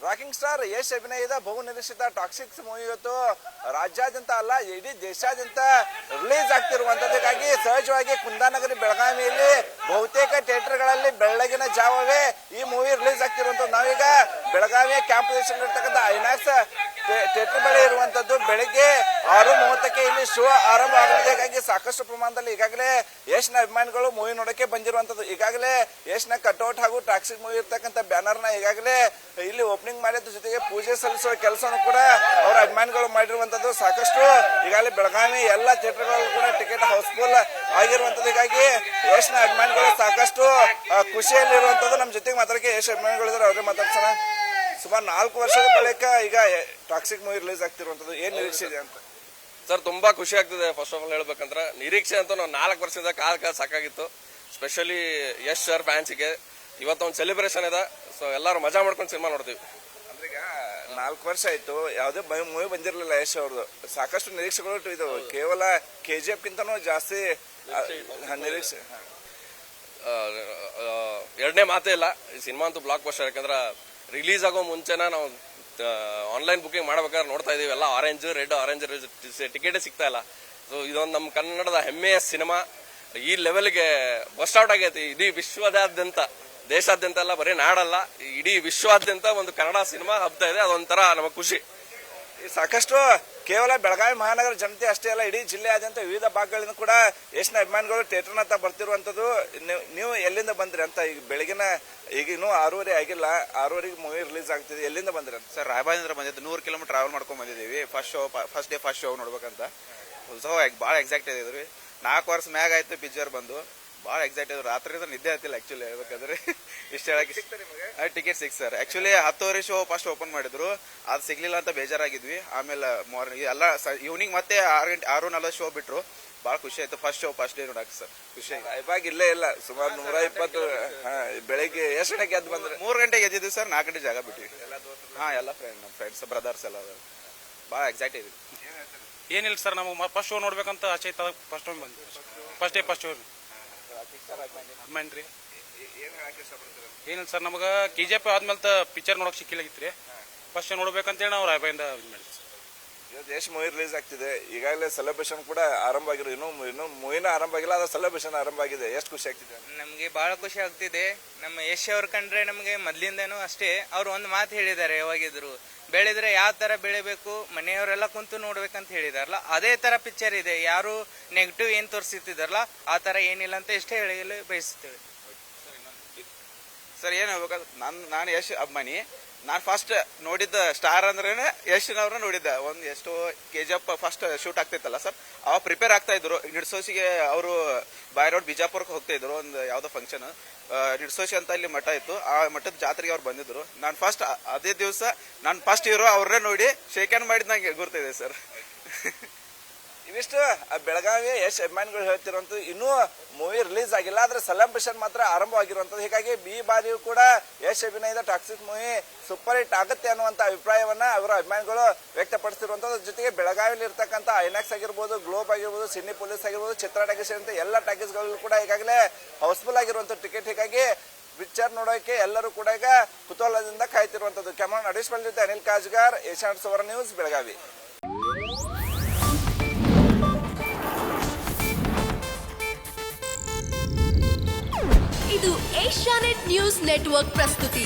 Rocking star Yash ಅಭಿನಯದ ಬಹು ನಿರೀಕ್ಷಿತ ಟಾಕ್ಸಿಕ್ಸ್ ಮೂವಿ ಇವತ್ತು ರಾಜ್ಯಾದ್ಯಂತ ಅಲ್ಲ ಇಡೀ ದೇಶಾದ್ಯಂತ ರಿಲೀಸ್ ಆಗ್ತಿರುವಂತದಕ್ಕಾಗಿ ಸಹಜವಾಗಿ ಕುಂದಾನಗರಿ ಬೆಳಗಾವಿಯಲ್ಲಿ ಬಹುತೇಕ ಥಿಯೇಟರ್ಗಳಲ್ಲಿ ಬೆಳಗಿನ ಜಾವವೇ ಈ ಮೂವಿ ರಿಲೀಸ್ ಆಗ್ತಿರುವಂತದ್ದು. ನಾವೀಗ ಬೆಳಗಾವಿಯ ಕ್ಯಾಂಪ್ ಪ್ರದೇಶದಲ್ಲಿರ್ತಕ್ಕಂಥ ಐನಾಕ್ಸ್ ಥಿಯೇಟರ್ ಬಳಿ ಇರುವಂತದ್ದು. ಬೆಳಿಗ್ಗೆ 6:30ಕ್ಕೆ ಇಲ್ಲಿ ಶೋ ಆರಂಭ ಆಗಲಿದೆ. ಸಾಕಷ್ಟು ಪ್ರಮಾಣದಲ್ಲಿ ಈಗಾಗಲೇ ಯಶ್ನ ಅಭಿಮಾನಿಗಳು ಮೂವಿ ನೋಡಕ್ಕೆ ಬಂದಿರುವಂತದ್ದು. ಈಗಾಗಲೇ ಯಶ್ನ ಕಟ್ಔಟ್ ಹಾಗೂ ಟಾಕ್ಸಿಕ್ ಮೂವಿ ಇರ್ತಕ್ಕಂಥ ಬ್ಯಾನರ್ ನ ಈಗಾಗಲೇ ಇಲ್ಲಿ ಓಪನಿಂಗ್ ಮಾಡಿದ ಜೊತೆಗೆ ಪೂಜೆ ಸಲ್ಲಿಸುವ ಕೆಲಸವನ್ನು ಕೂಡ ಅವರ ಅಭಿಮಾನಿಗಳು ಮಾಡಿರುವಂತದ್ದು. ಸಾಕಷ್ಟು ಈಗಾಗಲೇ ಬೆಳಗಾವಿ ಎಲ್ಲ ಥಿಯೇಟರ್ಗಳಲ್ಲೂ ಕೂಡ ಟಿಕೆಟ್ ಹೌಸ್ಫುಲ್ ಆಗಿರುವಂತದ್ದು. ಹೀಗಾಗಿ ಯಶ್ನ ಅಭಿಮಾನಿಗಳು ಸಾಕಷ್ಟು ಖುಷಿಯಲ್ಲಿರುವಂತದ್ದು. ನಮ್ಮ ಜೊತೆಗೆ ಮಾತಾಡಕ್ಕೆ ಯಶ್ ಅಭಿಮಾನಿಗಳಿದ್ದಾರೆ, ಅವ್ರಿಗೆ ಮಾತಾಡ್ಸೋಣ. ಸುಮಾರು 4 ವರ್ಷದ ಬಳಿಕ ಈಗ ಟಾಕ್ಸಿಕ್ ಮೂವಿ ರಿಲೀಸ್ ಆಗ್ತಿರುವಂತದ್ದು, ಏನ್ ನಿರೀಕ್ಷೆ ಇದೆ ಅಂತ? ಸರ್ ತುಂಬಾ ಖುಷಿ ಆಗ್ತಿದೆ. ಫಸ್ಟ್ ಆಫ್ ಆಲ್ ಹೇಳ್ಬೇಕಂದ್ರೆ ನಿರೀಕ್ಷೆ ಅಂತ ನಾವು 4 ವರ್ಷದಿಂದ ಕಾಲ ಸಾಕಾಗಿತ್ತು. ಸ್ಪೆಷಲಿ ಯಶ್ ಸರ್ ಫ್ಯಾನ್ಸಿಗೆ ಇವತ್ತೊಂದು ಸೆಲೆಬ್ರೇಷನ್ ಇದೆ. ಸೊ ಎಲ್ಲರೂ ಮಜಾ ಮಾಡ್ಕೊಂಡು ಸಿನಿಮಾ ನೋಡ್ತೀವಿ. ಅಂದ್ರೆ ಈಗ 4 ವರ್ಷ ಆಯ್ತು, ಯಾವುದೇ ಮೂವಿ ಬಂದಿರಲಿಲ್ಲ ಯಶ್ ಅವ್ರದ್ದು. ಸಾಕಷ್ಟು ನಿರೀಕ್ಷೆಗಳು ಇದು ಕೇವಲ KGF ಗಿಂತನೂ ಜಾಸ್ತಿ ನಿರೀಕ್ಷೆ. ಎರಡನೇ ಮಾತೇ ಇಲ್ಲ, ಈ ಸಿನಿಮಾ ಅಂತೂ ಬ್ಲಾಕ್ ಬಸ್ಟರ್. ಯಾಕಂದ್ರೆ ರಿಲೀಸ್ ಆಗೋ ಮುಂಚೆನ ನಾವು ಆನ್ಲೈನ್ ಬುಕಿಂಗ್ ಮಾಡ್ಬೇಕಾದ್ರೆ ನೋಡ್ತಾ ಇದೀವಿ, ಎಲ್ಲ ಆರೆಂಜ್ ಟಿಕೆಟೇ ಸಿಗ್ತಾ ಇಲ್ಲ. ಸೊ ಇದೊಂದು ನಮ್ಮ ಕನ್ನಡದ ಹೆಮ್ಮೆಯ ಸಿನಿಮಾ ಈ ಲೆವೆಲ್ಗೆ ಬಸ್ಟ್ ಔಟ್ ಆಗೈತಿ. ಇಡೀ ವಿಶ್ವದಾದ್ಯಂತ, ದೇಶಾದ್ಯಂತ ಅಲ್ಲ, ಬರೀ ನಾಡಲ್ಲ, ಇಡೀ ವಿಶ್ವಾದ್ಯಂತ ಒಂದು ಕನ್ನಡ ಸಿನಿಮಾ ಹಬ್ತಾ ಇದೆ. ಅದೊಂಥರ ನಮಗೆ ಖುಷಿ. ಸಾಕಷ್ಟು ಕೇವಲ ಬೆಳಗಾವಿ ಮಹಾನಗರ ಜನತೆ ಅಷ್ಟೇ ಅಲ್ಲ, ಇಡೀ ಜಿಲ್ಲೆಯಾದ್ಯಂತ ವಿವಿಧ ಭಾಗಗಳಿಂದ ಕೂಡ ಯಶ್ನ ಅಭಿಮಾನಿಗಳು ಥಿಯೇಟರ್ನತ್ತ ಬರ್ತಿರುವಂತದ್ದು. ನೀವು ಎಲ್ಲಿಂದ ಬಂದ್ರಿ ಅಂತ? ಈಗ ಬೆಳಗಿನ ಈಗ ಇನ್ನೂ 6:30 ಆಗಿಲ್ಲ, 6:30ಗೆ ಮೂವಿ ರಿಲೀಸ್ ಆಗ್ತಿದೆ. ಎಲ್ಲಿಂದ ಬಂದ್ರಿ ಅಂತ? ಸರ್, ರಾಯಬಾಗದಿಂದ ಬಂದಿದ್ದು. 100 ಕಿಲೋಮೀಟರ್ ಟ್ರಾವೆಲ್ ಮಾಡ್ಕೊಂಡ್ ಬಂದಿದ್ದೀವಿ. ಫಸ್ಟ್ ಡೇ ನೋಡ್ಬೇಕಂತ ಭಾಳ ಎಕ್ಸಾಕ್ಟ್ ಇದ್ರಿ. 4 ವರ್ಷ ಮ್ಯಾಗ ಆಯ್ತು ಪಿಕ್ಚರ್ ಬಂದು. ಭಾಳ ಎಕ್ಸೈಟ್ ಇದ್ರು. ರಾತ್ರಿ ನಿದ್ದೆ ಆಗ್ತಿಲ್ಲ ಆಕ್ಚುಲಿ ಹೇಳ್ಬೇಕಾದ್ರೆ. ಇಷ್ಟ ಹೇಳಕ್ಕೆ ticket six sir. Actually 10:30 show first open ಮಾಡಿದ್ರು, ಅದು ಸಿಗ್ಲಿಲ್ಲ ಅಂತ ಬೇಜಾರಾಗಿದ್ವಿ. ಆಮೇಲೆ ಮಾರ್ನಿಂಗ್ ಎಲ್ಲ ಈವ್ನಿಂಗ್ ಮತ್ತೆ 6:40 ಶೋ ಬಿಟ್ರು. ಭಾಳ ಖುಷಿ ಆಯ್ತು. ಫಸ್ಟ್ ಡೇ ನೋಡಕ್ ಸರ್ ಖುಷಿ. ಇವಾಗ ಇಲ್ಲೇ ಇಲ್ಲ, ಸುಮಾರು 120 ಬೆಳಿಗ್ಗೆ ಎಷ್ಟು ಗಂಟೆಗೆ ಎದ್ದು ಬಂದ್ರೆ? 3 ಗಂಟೆಗೆ ಎದ್ದಿದ್ವಿ ಸರ್. 4 ಗಂಟೆ ಜಾಗ ಬಿಟ್ವಿ. ಎಲ್ಲ ಫ್ರೆಂಡ್ಸ್ ಬ್ರದರ್ಸ್ ಎಲ್ಲ ಭಾಳ ಎಕ್ಸೈಟ್ ಇದ್ವಿ. ಏನಿಲ್ಲ ಸರ್, ನಮಗೆ ಫಸ್ಟ್ ಶೋ ನೋಡ್ಬೇಕಂತ ಆಸೆ ಇತ್ತು. ಫಸ್ಟ್ ಟೈಮ್ ಬಂದ್ವಿ. ಫಸ್ಟ್ ಶೋ ಅಭಿಮಾನ್ರಿ. ಏನಿಲ್ಲ ಸರ್, ನಮಗೆ KGF ಆದ್ಮೇಲೆ ಪಿಕ್ಚರ್ ನೋಡಕ್ ಸಿಕ್ಕಿಲ್ಲಾಗಿತ್ರಿ. ಫಸ್ಟ್ ಶೋ ನೋಡ್ಬೇಕಂತೇಳಿ ನಾವು ರಾಯಬಾಯಿಂದ ಮಾಡಿದ್ವಿ. ಯಶ್ ಮೂವಿ ರಿಲೀಸ್ ಆಗ್ತಿದೆ, ಈಗಾಗಲೇ ಸೆಲೆಬ್ರೇಷನ್ ಕೂಡ ಆರಂಭ ಆಗಿರೋ. ಇನ್ನು ಮೂವಿನ ಆರಂಭ ಆಗಿಲ್ಲ, ಅದ್ರ ಸೆಲೆಬ್ರೇಷನ್ ಆರಂಭ ಆಗಿದೆ. ಎಷ್ಟು ಖುಷಿ ಆಗ್ತಿದೆ? ನಮಗೆ ಬಹಳ ಖುಷಿ ಆಗ್ತಿದೆ. ನಮ್ಮ ಯಶ್ ಅವ್ರ ಕಂಡ್ರೆ ನಮಗೆ ಮೊದ್ಲಿಂದನೂ ಅಷ್ಟೇ. ಅವ್ರು ಒಂದು ಮಾತು ಹೇಳಿದ್ದಾರೆ, ಯಾವಾಗಿದ್ರು ಬೆಳೆದ್ರೆ ಯಾವ ತರ ಬೆಳಿಬೇಕು, ಮನೆಯವರೆಲ್ಲ ಕುಂತು ನೋಡ್ಬೇಕಂತ ಹೇಳಿದಾರಲ್ಲ, ಅದೇ ತರ ಪಿಕ್ಚರ್ ಇದೆ. ಯಾರು ನೆಗೆಟಿವ್ ಏನ್ ತೋರಿಸುತ್ತಿದಾರಲ್ಲ ಆ ತರ ಏನಿಲ್ಲ ಅಂತ ಎಷ್ಟೇ ಹೇಳಲು ಬಯಸುತ್ತೇವೆ. ಸರ್, ಏನ್ ಹೇಳ್ಬೇಕಾದ್ರೆ ನಾನು ಯಶ್ ಅಭಿಮಾನಿ. ನಾನು ಫಸ್ಟ್ ನೋಡಿದ್ದ ಸ್ಟಾರ್ ಅಂದ್ರೆ ಯಶ್ನವ್ರನ್ನ ನೋಡಿದ್ದ. ಒಂದು ಎಷ್ಟು KGF ಫಸ್ಟ್ ಶೂಟ್ ಆಗ್ತಿತ್ತಲ್ಲ ಸರ್, ಅವಾಗ ಪ್ರಿಪೇರ್ ಆಗ್ತಾ ಇದ್ರು. ನಿಡ್ಸೋಸಿಗೆ ಅವರು ಬೈ ರೋಡ್ ಬಿಜಾಪುರಕ್ಕೆ ಹೋಗ್ತಾ ಇದ್ರು. ಒಂದು ಯಾವ್ದೋ ಫಂಕ್ಷನ್ ನಿಡ್ಸೋಸಿ ಅಂತ ಇಲ್ಲಿ ಮಠ ಇತ್ತು. ಆ ಮಠದ ಜಾತ್ರೆಗೆ ಅವ್ರು ಬಂದಿದ್ರು. ನಾನು ಫಸ್ಟ್ ಅದೇ ದಿವಸ ನಾನು ಫಸ್ಟ್ ಹೀರೋ ಅವ್ರನ್ನೇ ನೋಡಿ ಶೇಕ್ ಹ್ಯಾಂಡ್ ಮಾಡಿದ್ ನಂಗೆ ಗುರ್ತಿದೆ ಸರ್. ಇವಿಷ್ಟು ಬೆಳಗಾವಿ ಯಶ್ ಅಭಿಮಾನಿಗಳು ಹೇಳ್ತಿರುವಂತದ್ದು. ಇನ್ನೂ ಮೂವಿ ರಿಲೀಸ್ ಆಗಿಲ್ಲ, ಆದ್ರೆ ಸೆಲೆಬ್ರೇಷನ್ ಮಾತ್ರ ಆರಂಭವಾಗಿರುವಂತದ್ದು. ಹೀಗಾಗಿ ಈ ಬಾರಿಯೂ ಕೂಡ ಯಶ್ ಅಭಿನಯದ ಟಾಕ್ಸಿಕ್ ಮೂವಿ ಸೂಪರ್ ಹಿಟ್ ಆಗುತ್ತೆ ಅನ್ನುವಂತ ಅಭಿಪ್ರಾಯವನ್ನ ಅವರ ಅಭಿಮಾನಿಗಳು ವ್ಯಕ್ತಪಡಿಸಿರುವಂತದ್ದು. ಜೊತೆಗೆ ಬೆಳಗಾವಿಯಲ್ಲಿ ಇರ್ತಕ್ಕಂಥ ಐನಾಕ್ಸ್ ಆಗಿರ್ಬೋದು, ಗ್ಲೋಬ್ ಆಗಿರ್ಬೋದು, ಸಿಡ್ನಿ ಪೊಲೀಸ್ ಆಗಿರ್ಬೋದು, ಚಿತ್ರ ಟಾಕೀಸ್ ಅಂತ ಎಲ್ಲ ಟಾಕೀಸ್ಗಳಲ್ಲೂ ಕೂಡ ಈಗಾಗಲೇ ಹೌಸ್ಫುಲ್ ಆಗಿರುವಂತ ಟಿಕೆಟ್. ಹೀಗಾಗಿ ಪಿಕ್ಚರ್ ನೋಡೋಕೆ ಎಲ್ಲರೂ ಕೂಡ ಈಗ ಕುತೂಹಲದಿಂದ ಕಾಯ್ತಿರುವಂತದ್ದು. ಕ್ಯಾಮರಾ ಅಡಿಷನಲ್ ಜೊತೆ ಅನಿಲ್ ಕಾಜ್ಗಾರ್, ಏಷ್ಯಾನೆಟ್ ಸುವರ್ಣ ನ್ಯೂಸ್, ಬೆಳಗಾವಿ. ಇದು ಏಷ್ಯಾನೆಟ್ ನ್ಯೂಸ್ ನೆಟ್ವರ್ಕ್ ಪ್ರಸ್ತುತಿ.